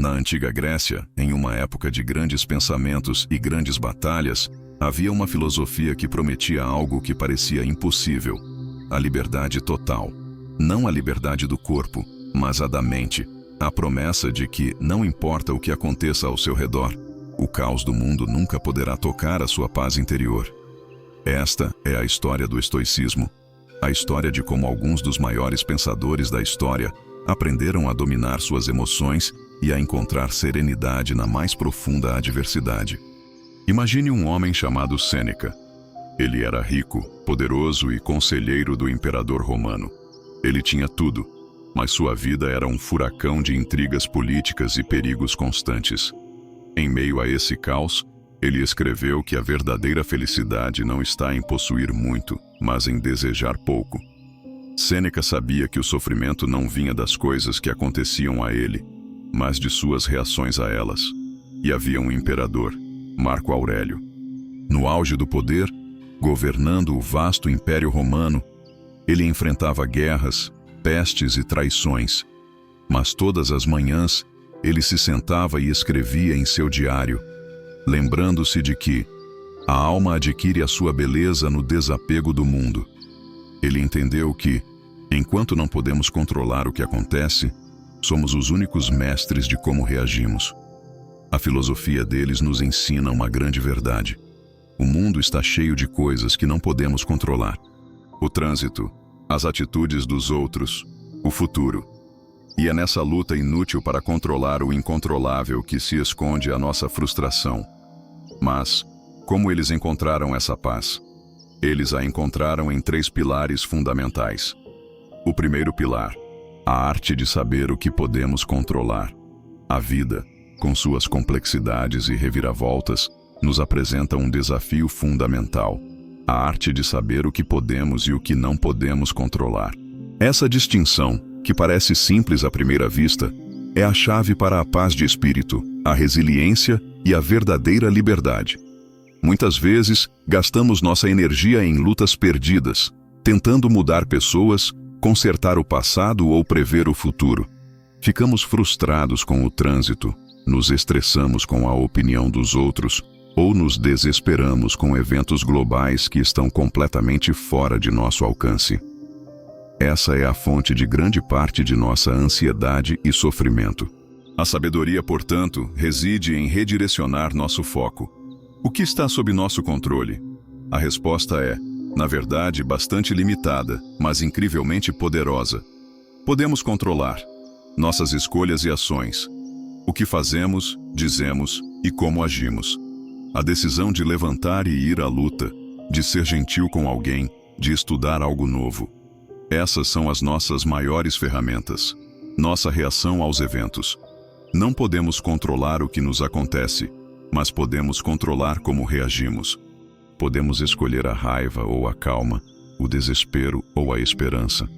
Na antiga Grécia, em uma época de grandes pensamentos e grandes batalhas, havia uma filosofia que prometia algo que parecia impossível: a liberdade total. Não a liberdade do corpo, mas a da mente. A promessa de que, não importa o que aconteça ao seu redor, o caos do mundo nunca poderá tocar a sua paz interior. Esta é a história do estoicismo. A história de como alguns dos maiores pensadores da história aprenderam a dominar suas emoções e a encontrar serenidade na mais profunda adversidade. Imagine um homem chamado Sêneca. Ele era rico, poderoso e conselheiro do imperador romano. Ele tinha tudo, mas sua vida era um furacão de intrigas políticas e perigos constantes. Em meio a esse caos, ele escreveu que a verdadeira felicidade não está em possuir muito, mas em desejar pouco. Sêneca sabia que o sofrimento não vinha das coisas que aconteciam a ele, mas de suas reações a elas. E havia um imperador, Marco Aurélio. No auge do poder, governando o vasto Império Romano, ele enfrentava guerras, pestes e traições. Mas todas as manhãs, ele se sentava e escrevia em seu diário, lembrando-se de que a alma adquire a sua beleza no desapego do mundo. Ele entendeu que, enquanto não podemos controlar o que acontece, somos os únicos mestres de como reagimos. A filosofia deles nos ensina uma grande verdade. O mundo está cheio de coisas que não podemos controlar. O trânsito, as atitudes dos outros, o futuro. E é nessa luta inútil para controlar o incontrolável que se esconde a nossa frustração. Mas, como eles encontraram essa paz? Eles a encontraram em 3 pilares fundamentais. O primeiro pilar: a arte de saber o que podemos controlar. A vida, com suas complexidades e reviravoltas, nos apresenta um desafio fundamental: a arte de saber o que podemos e o que não podemos controlar. Essa distinção, que parece simples à primeira vista, é a chave para a paz de espírito, a resiliência e a verdadeira liberdade. Muitas vezes, gastamos nossa energia em lutas perdidas, tentando mudar pessoas, consertar o passado ou prever o futuro. Ficamos frustrados com o trânsito, nos estressamos com a opinião dos outros ou nos desesperamos com eventos globais que estão completamente fora de nosso alcance. Essa é a fonte de grande parte de nossa ansiedade e sofrimento. A sabedoria, portanto, reside em redirecionar nosso foco. O que está sob nosso controle? A resposta é, na verdade, bastante limitada, mas incrivelmente poderosa. Podemos controlar nossas escolhas e ações, o que fazemos, dizemos e como agimos. A decisão de levantar e ir à luta, de ser gentil com alguém, de estudar algo novo. Essas são as nossas maiores ferramentas. Nossa reação aos eventos. Não podemos controlar o que nos acontece, mas podemos controlar como reagimos. Podemos escolher a raiva ou a calma, o desespero ou a esperança.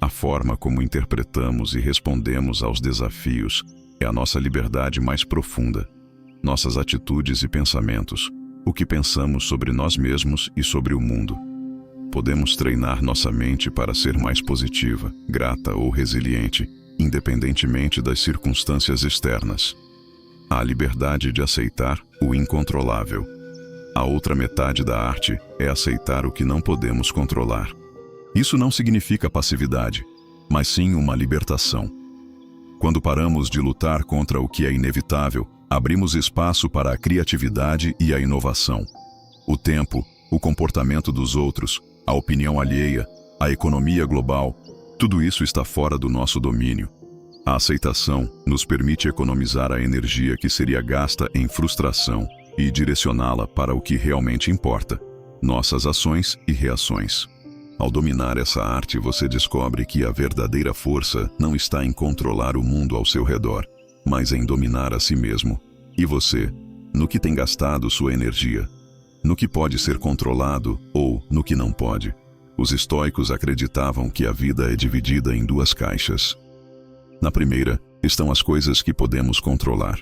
A forma como interpretamos e respondemos aos desafios é a nossa liberdade mais profunda. Nossas atitudes e pensamentos, o que pensamos sobre nós mesmos e sobre o mundo. Podemos treinar nossa mente para ser mais positiva, grata ou resiliente, independentemente das circunstâncias externas. Há a liberdade de aceitar o incontrolável. A outra metade da arte é aceitar o que não podemos controlar. Isso não significa passividade, mas sim uma libertação. Quando paramos de lutar contra o que é inevitável, abrimos espaço para a criatividade e a inovação. O tempo, o comportamento dos outros, a opinião alheia, a economia global, tudo isso está fora do nosso domínio. A aceitação nos permite economizar a energia que seria gasta em frustração e direcioná-la para o que realmente importa, nossas ações e reações. Ao dominar essa arte, você descobre que a verdadeira força não está em controlar o mundo ao seu redor, mas em dominar a si mesmo. E você, no que tem gastado sua energia? No que pode ser controlado ou no que não pode? Os estoicos acreditavam que a vida é dividida em 2 caixas. Na primeira, estão as coisas que podemos controlar.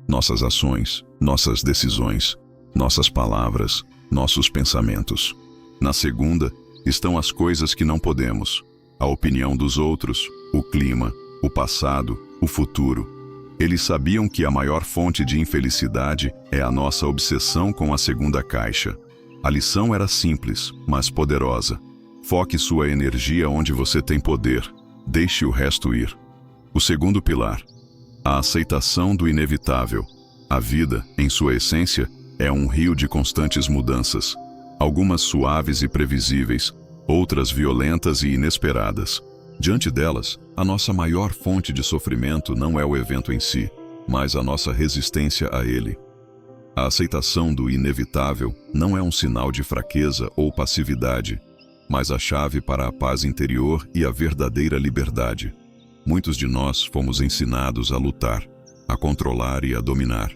Nossas ações, nossas decisões, nossas palavras, nossos pensamentos. Na segunda, estão as coisas que não podemos. A opinião dos outros, o clima, o passado, o futuro. Eles sabiam que a maior fonte de infelicidade é a nossa obsessão com a segunda caixa. A lição era simples, mas poderosa. Foque sua energia onde você tem poder. Deixe o resto ir. O segundo pilar: a aceitação do inevitável. A vida, em sua essência, é um rio de constantes mudanças. Algumas suaves e previsíveis, outras violentas e inesperadas. Diante delas, a nossa maior fonte de sofrimento não é o evento em si, mas a nossa resistência a ele. A aceitação do inevitável não é um sinal de fraqueza ou passividade, mas a chave para a paz interior e a verdadeira liberdade. Muitos de nós fomos ensinados a lutar, a controlar e a dominar.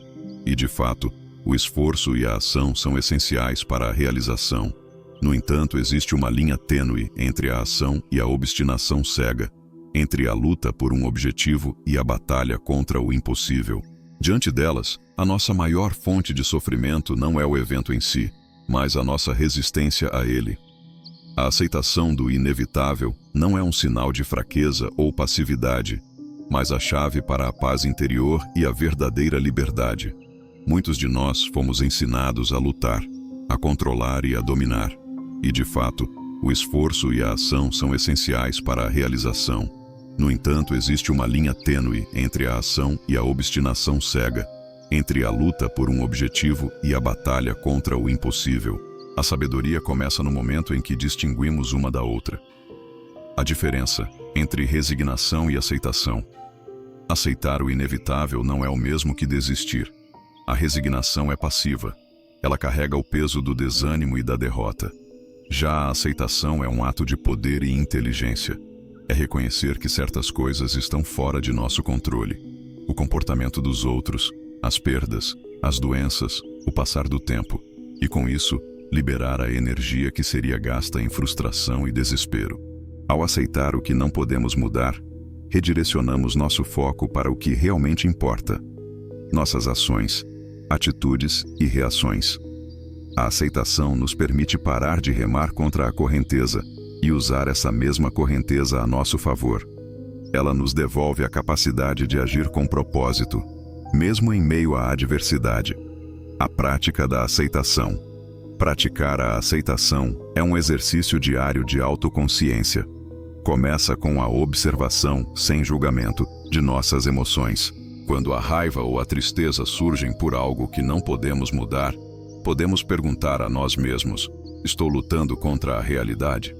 E, de fato, o esforço e a ação são essenciais para a realização. No entanto, existe uma linha tênue entre a ação e a obstinação cega, entre a luta por um objetivo e a batalha contra o impossível. Diante delas, a nossa maior fonte de sofrimento não é o evento em si, mas a nossa resistência a ele. A aceitação do inevitável não é um sinal de fraqueza ou passividade, mas a chave para a paz interior e a verdadeira liberdade. Muitos de nós fomos ensinados a lutar, a controlar e a dominar. E, de fato, o esforço e a ação são essenciais para a realização. No entanto, existe uma linha tênue entre a ação e a obstinação cega, entre a luta por um objetivo e a batalha contra o impossível. A sabedoria começa no momento em que distinguimos uma da outra. A diferença entre resignação e aceitação. Aceitar o inevitável não é o mesmo que desistir. A resignação é passiva. Ela carrega o peso do desânimo e da derrota. Já a aceitação é um ato de poder e inteligência. É reconhecer que certas coisas estão fora de nosso controle. O comportamento dos outros, as perdas, as doenças, o passar do tempo. E com isso, liberar a energia que seria gasta em frustração e desespero. Ao aceitar o que não podemos mudar, redirecionamos nosso foco para o que realmente importa. Nossas ações, atitudes e reações. A aceitação nos permite parar de remar contra a correnteza e usar essa mesma correnteza a nosso favor. Ela nos devolve a capacidade de agir com propósito, mesmo em meio à adversidade. A prática da aceitação. Praticar a aceitação é um exercício diário de autoconsciência. Começa com a observação, sem julgamento, de nossas emoções. Quando a raiva ou a tristeza surgem por algo que não podemos mudar, podemos perguntar a nós mesmos: estou lutando contra a realidade?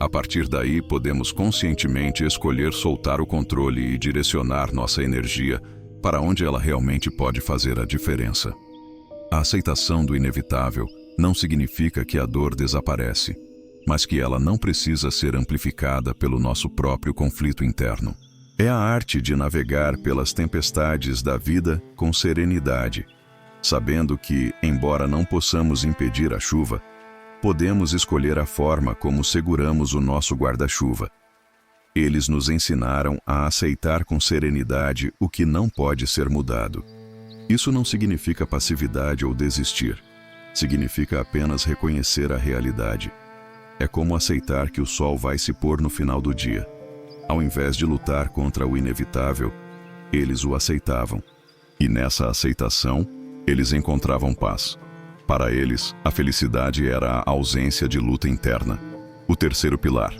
A partir daí, podemos conscientemente escolher soltar o controle e direcionar nossa energia para onde ela realmente pode fazer a diferença. A aceitação do inevitável não significa que a dor desaparece, mas que ela não precisa ser amplificada pelo nosso próprio conflito interno. É a arte de navegar pelas tempestades da vida com serenidade, sabendo que, embora não possamos impedir a chuva, podemos escolher a forma como seguramos o nosso guarda-chuva. Eles nos ensinaram a aceitar com serenidade o que não pode ser mudado. Isso não significa passividade ou desistir. Significa apenas reconhecer a realidade. É como aceitar que o sol vai se pôr no final do dia. Ao invés de lutar contra o inevitável, eles o aceitavam. E nessa aceitação, eles encontravam paz. Para eles, a felicidade era a ausência de luta interna. O terceiro pilar: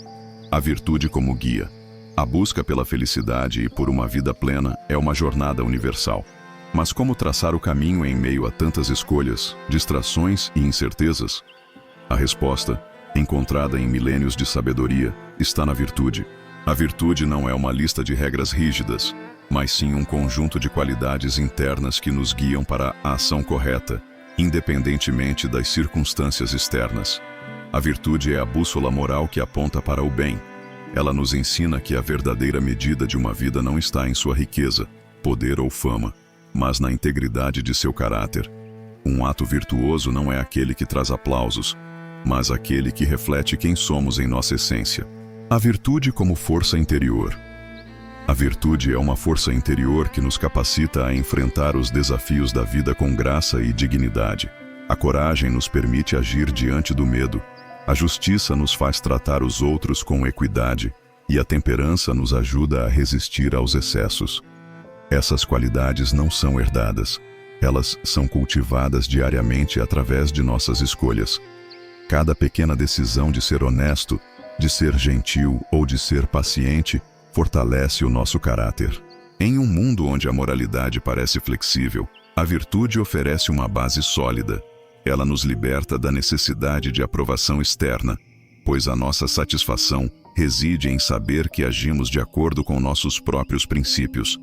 a virtude como guia. A busca pela felicidade e por uma vida plena é uma jornada universal. Mas como traçar o caminho em meio a tantas escolhas, distrações e incertezas? A resposta, encontrada em milênios de sabedoria, está na virtude. A virtude não é uma lista de regras rígidas, mas sim um conjunto de qualidades internas que nos guiam para a ação correta, independentemente das circunstâncias externas. A virtude é a bússola moral que aponta para o bem. Ela nos ensina que a verdadeira medida de uma vida não está em sua riqueza, poder ou fama, mas na integridade de seu caráter. Um ato virtuoso não é aquele que traz aplausos, mas aquele que reflete quem somos em nossa essência. A virtude como força interior. A virtude é uma força interior que nos capacita a enfrentar os desafios da vida com graça e dignidade. A coragem nos permite agir diante do medo. A justiça nos faz tratar os outros com equidade, e a temperança nos ajuda a resistir aos excessos. Essas qualidades não são herdadas. Elas são cultivadas diariamente através de nossas escolhas. Cada pequena decisão de ser honesto, de ser gentil ou de ser paciente fortalece o nosso caráter. Em um mundo onde a moralidade parece flexível, a virtude oferece uma base sólida. Ela nos liberta da necessidade de aprovação externa, pois a nossa satisfação reside em saber que agimos de acordo com nossos próprios princípios.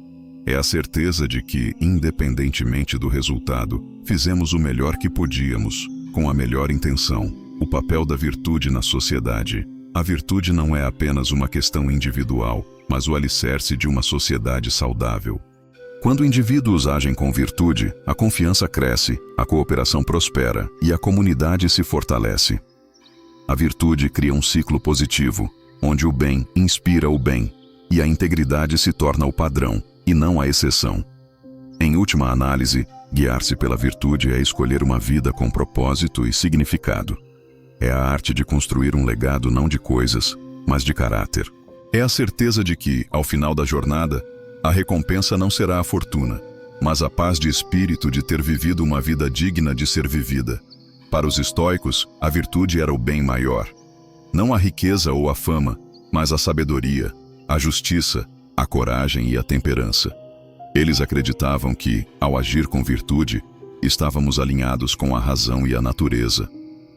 É a certeza de que, independentemente do resultado, fizemos o melhor que podíamos, com a melhor intenção. O papel da virtude na sociedade. A virtude não é apenas uma questão individual, mas o alicerce de uma sociedade saudável. Quando indivíduos agem com virtude, a confiança cresce, a cooperação prospera e a comunidade se fortalece. A virtude cria um ciclo positivo, onde o bem inspira o bem, e a integridade se torna o padrão, e não a exceção. Em última análise, guiar-se pela virtude é escolher uma vida com propósito e significado. É a arte de construir um legado não de coisas, mas de caráter. É a certeza de que, ao final da jornada, a recompensa não será a fortuna, mas a paz de espírito de ter vivido uma vida digna de ser vivida. Para os estoicos, a virtude era o bem maior. Não a riqueza ou a fama, mas a sabedoria, a justiça, a coragem e a temperança. Eles acreditavam que, ao agir com virtude, estávamos alinhados com a razão e a natureza.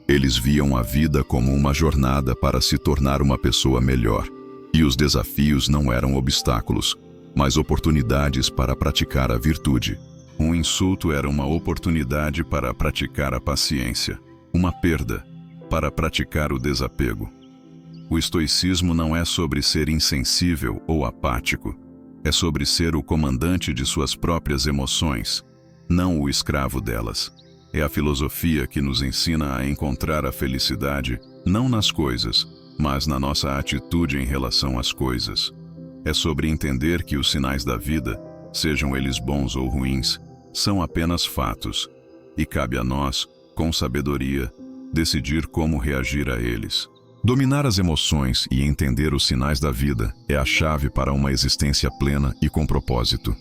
Eles viam a vida como uma jornada para se tornar uma pessoa melhor. E os desafios não eram obstáculos, mas oportunidades para praticar a virtude. Um insulto era uma oportunidade para praticar a paciência. Uma perda, para praticar o desapego. O estoicismo não é sobre ser insensível ou apático. É sobre ser o comandante de suas próprias emoções, não o escravo delas. É a filosofia que nos ensina a encontrar a felicidade, não nas coisas, mas na nossa atitude em relação às coisas. É sobre entender que os sinais da vida, sejam eles bons ou ruins, são apenas fatos, e cabe a nós, com sabedoria, decidir como reagir a eles. Dominar as emoções e entender os sinais da vida é a chave para uma existência plena e com propósito.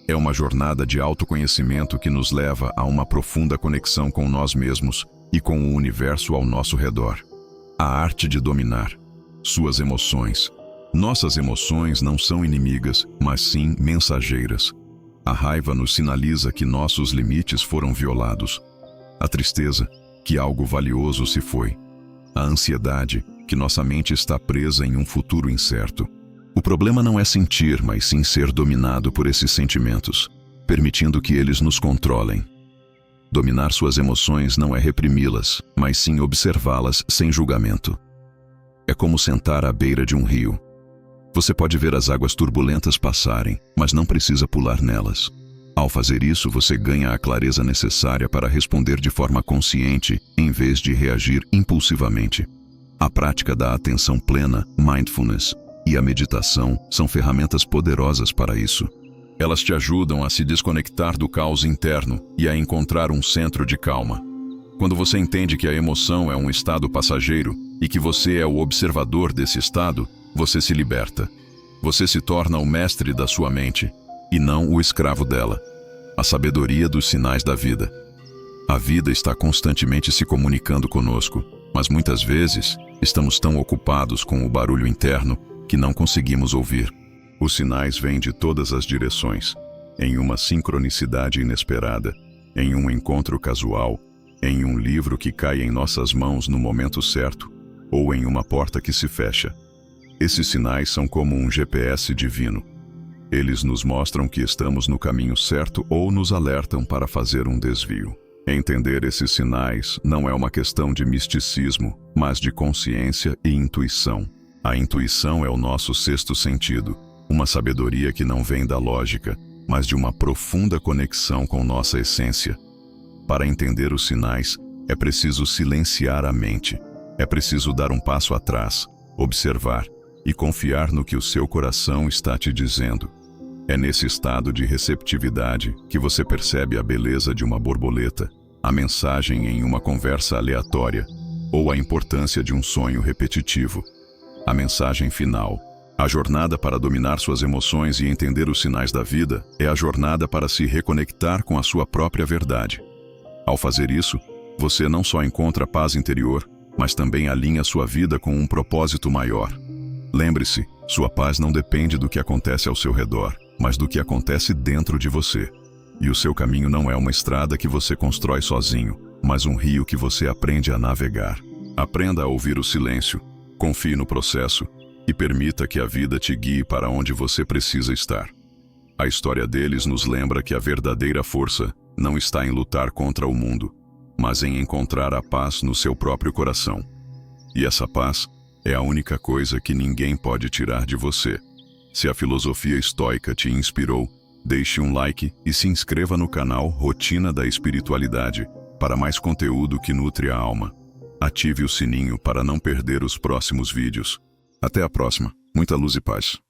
É uma jornada de autoconhecimento que nos leva a uma profunda conexão com nós mesmos e com o universo ao nosso redor. A arte de dominar suas emoções. Nossas emoções não são inimigas, mas sim mensageiras. A raiva nos sinaliza que nossos limites foram violados. A tristeza, que algo valioso se foi. A ansiedade, que nossa mente está presa em um futuro incerto. O problema não é sentir, mas sim ser dominado por esses sentimentos, permitindo que eles nos controlem. Dominar suas emoções não é reprimi-las, mas sim observá-las sem julgamento. É como sentar à beira de um rio. Você pode ver as águas turbulentas passarem, mas não precisa pular nelas. Ao fazer isso, você ganha a clareza necessária para responder de forma consciente, em vez de reagir impulsivamente. A prática da atenção plena, mindfulness, e a meditação são ferramentas poderosas para isso. Elas te ajudam a se desconectar do caos interno e a encontrar um centro de calma. Quando você entende que a emoção é um estado passageiro e que você é o observador desse estado, você se liberta. Você se torna o mestre da sua mente, e não o escravo dela. A sabedoria dos sinais da vida. A vida está constantemente se comunicando conosco, mas muitas vezes estamos tão ocupados com o barulho interno que não conseguimos ouvir. Os sinais vêm de todas as direções, em uma sincronicidade inesperada, em um encontro casual, em um livro que cai em nossas mãos no momento certo, ou em uma porta que se fecha. Esses sinais são como um GPS divino. Eles nos mostram que estamos no caminho certo ou nos alertam para fazer um desvio. Entender esses sinais não é uma questão de misticismo, mas de consciência e intuição. A intuição é o nosso sexto sentido, uma sabedoria que não vem da lógica, mas de uma profunda conexão com nossa essência. Para entender os sinais, é preciso silenciar a mente. É preciso dar um passo atrás, observar e confiar no que o seu coração está te dizendo. É nesse estado de receptividade que você percebe a beleza de uma borboleta, a mensagem em uma conversa aleatória ou a importância de um sonho repetitivo. A mensagem final. A jornada para dominar suas emoções e entender os sinais da vida é a jornada para se reconectar com a sua própria verdade. Ao fazer isso, você não só encontra paz interior, mas também alinha sua vida com um propósito maior. Lembre-se, sua paz não depende do que acontece ao seu redor, mas do que acontece dentro de você. E o seu caminho não é uma estrada que você constrói sozinho, mas um rio que você aprende a navegar. Aprenda a ouvir o silêncio, confie no processo e permita que a vida te guie para onde você precisa estar. A história deles nos lembra que a verdadeira força não está em lutar contra o mundo, mas em encontrar a paz no seu próprio coração. E essa paz é a única coisa que ninguém pode tirar de você. Se a filosofia estoica te inspirou, deixe um like e se inscreva no canal Rotina da Espiritualidade para mais conteúdo que nutre a alma. Ative o sininho para não perder os próximos vídeos. Até a próxima. Muita luz e paz.